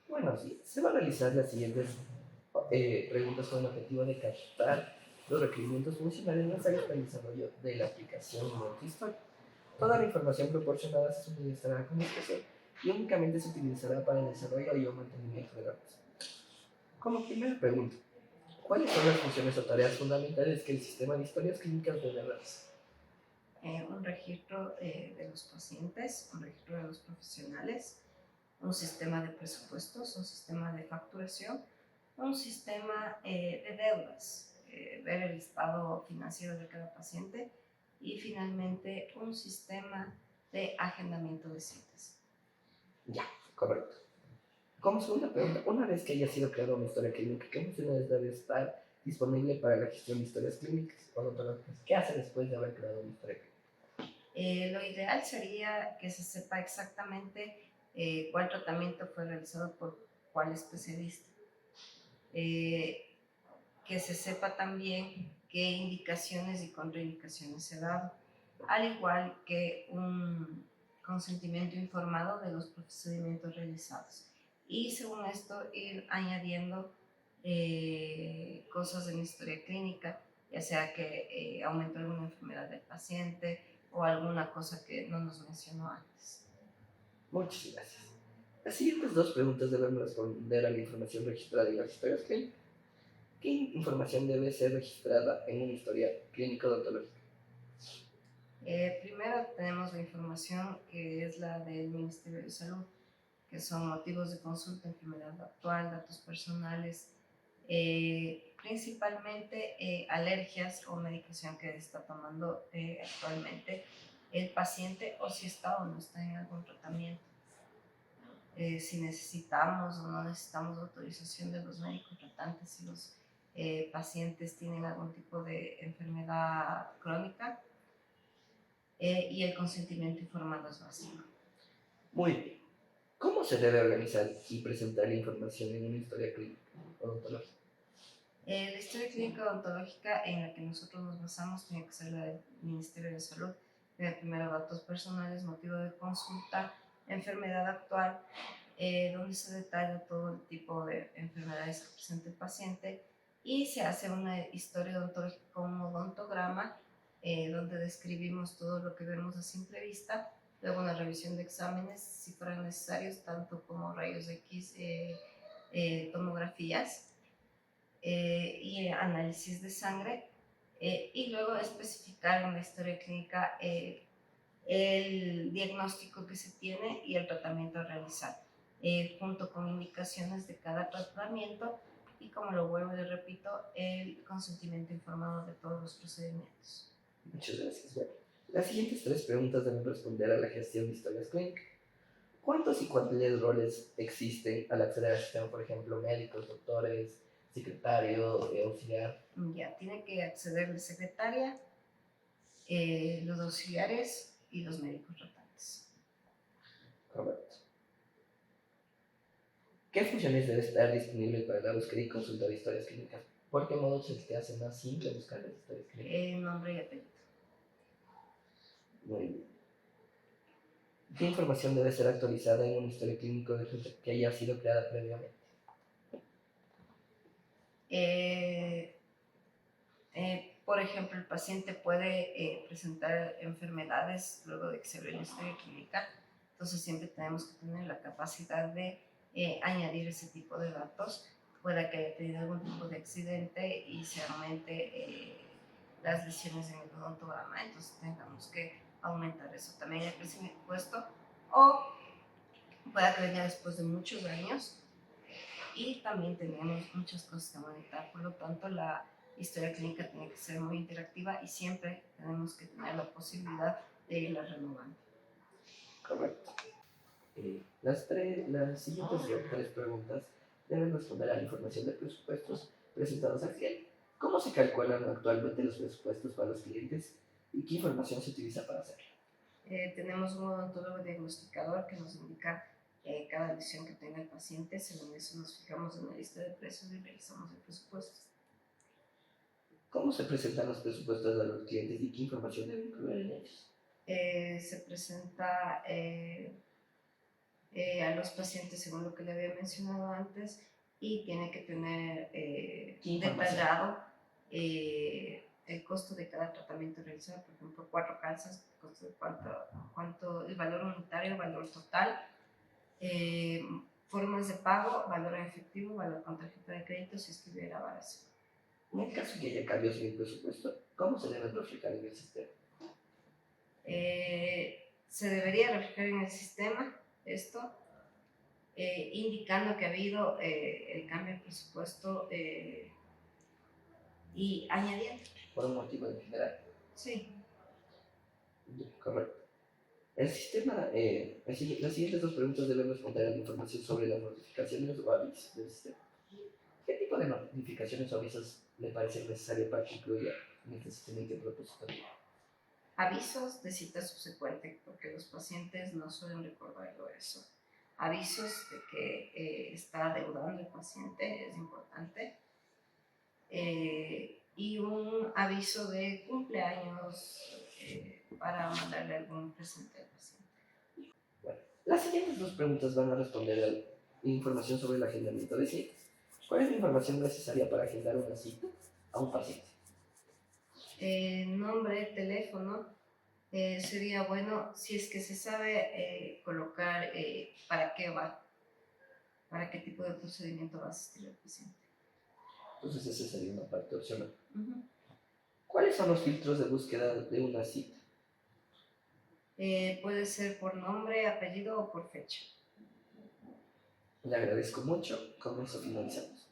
Bueno, sí, se van a realizar las siguientes preguntas con el objetivo de captar los requerimientos funcionales necesarios para el desarrollo de la aplicación multi-historia. Toda la información proporcionada se suministrará con discreción y únicamente se utilizará para el desarrollo y o mantenimiento de datos. Como primera pregunta, ¿cuáles son las funciones o tareas fundamentales que el sistema de historias clínicas debe realizar? Un registro de los pacientes, un registro de los profesionales, un sistema de presupuestos, un sistema de facturación, un sistema de deudas, ver el estado financiero de cada paciente y finalmente un sistema de agendamiento de citas. Ya, correcto. Como segunda pregunta, una vez que haya sido creada una historia clínica, ¿qué funciones debe estar disponible para la gestión de historias clínicas odontológicas? ¿Qué hace después de haber creado una historia clínica? Lo ideal sería que se sepa exactamente cuál tratamiento fue realizado por cuál especialista. Eh, que se sepa también qué indicaciones y contraindicaciones se dan, al igual que un consentimiento informado de los procedimientos realizados. Y según esto, ir añadiendo cosas en la historia clínica, ya sea que aumentó alguna enfermedad del paciente o alguna cosa que no nos mencionó antes. Muchas gracias. Las siguientes dos preguntas deben responder a la información registrada en las historias clínicas. ¿Qué información debe ser registrada en una historia clínica odontológica? Primero tenemos la información que es la del Ministerio de Salud, que son motivos de consulta, enfermedad actual, datos personales, principalmente alergias o medicación que está tomando actualmente el paciente o si está o no está en algún tratamiento. Si necesitamos o no necesitamos autorización de los médicos tratantes, si los pacientes tienen algún tipo de enfermedad crónica y el consentimiento informado es básico. Muy bien. ¿Cómo se debe organizar y presentar la información en una historia clínica odontológica? La historia clínica odontológica en la que nosotros nos basamos tiene que ser la del Ministerio de Salud. Tiene primero datos personales, motivo de consulta, enfermedad actual, donde se detalla todo el tipo de enfermedades que presenta el paciente y se hace una historia odontológica con un odontograma donde describimos todo lo que vemos a simple vista, luego una revisión de exámenes si fueran necesarios, tanto como rayos X, tomografías y análisis de sangre y luego especificar en la historia clínica el diagnóstico que se tiene y el tratamiento a realizar, junto con indicaciones de cada tratamiento y como lo vuelvo y repito, el consentimiento informado de todos los procedimientos. Muchas gracias. Bueno, las siguientes tres preguntas deben responder a la gestión de historias clínicas. ¿Cuántos y cuáles roles existen al acceder al sistema? Por ejemplo, médicos, doctores, secretario, auxiliar. Ya, tiene que acceder la secretaria, los auxiliares y los médicos tratantes. Correcto. ¿Qué funciones debe estar disponible para la búsqueda y consulta de historias clínicas? ¿Por qué modo se te hace más simple buscar las historias clínicas? Nombre y apellido. Muy bien. ¿Qué información debe ser actualizada en un historia clínico que haya sido creada previamente? Eh, por ejemplo, el paciente puede presentar enfermedades luego de que se abrió una historia clínica, entonces siempre tenemos que tener la capacidad de añadir ese tipo de datos, pueda que haya tenido algún tipo de accidente y se aumente las lesiones en el odontograma, entonces tengamos que aumentar eso también el presupuesto, o pueda que venga después de muchos años y también tenemos muchas cosas que monitorar, por lo tanto la historia clínica tiene que ser muy interactiva y siempre tenemos que tener la posibilidad de irla renovando. Correcto. Las siguientes tres preguntas deben responder a la información de presupuestos presentados al cliente. ¿Cómo se calculan actualmente los presupuestos para los clientes y qué información se utiliza para hacerlo? Tenemos un odontólogo diagnosticador que nos indica cada lesión que tenga el paciente, según eso nos fijamos en la lista de precios y realizamos el presupuesto. ¿Cómo se presentan los presupuestos a los clientes y qué información deben incluir en ellos? Se presenta a los pacientes según lo que le había mencionado antes y tiene que tener detallado el costo de cada tratamiento realizado, por ejemplo, 4 calzas, el costo de cuánto, el valor unitario, el valor total, formas de pago, valor en efectivo, valor con tarjeta de crédito si es que hubiera variación. En el caso que haya cambios en el presupuesto, ¿cómo se deben reflejar en el sistema? Se debería reflejar en el sistema esto, indicando que ha habido el cambio de presupuesto y añadiendo. Por un motivo en general. Sí. Correcto. El sistema, las siguientes dos preguntas deben responder a la información sobre las notificaciones o avisos del sistema. ¿Qué tipo de notificaciones o avisos le parece necesario para que incluya en este sistema y qué propósito tiene? Avisos de cita subsecuente, porque los pacientes no suelen recordarlo eso. Avisos de que está adeudando el paciente, es importante. Y un aviso de cumpleaños para mandarle algún presente al paciente. Bueno, las siguientes dos preguntas van a responder a información sobre el agendamiento de citas. ¿Cuál es la información necesaria para agendar una cita a un paciente? Nombre, teléfono. Sería bueno si es que se sabe colocar para qué va, para qué tipo de procedimiento va a asistir el paciente. Entonces esa sería una parte opcional. Uh-huh. ¿Cuáles son los filtros de búsqueda de una cita? Puede ser por nombre, apellido o por fecha. Le agradezco mucho. Con eso finalizamos.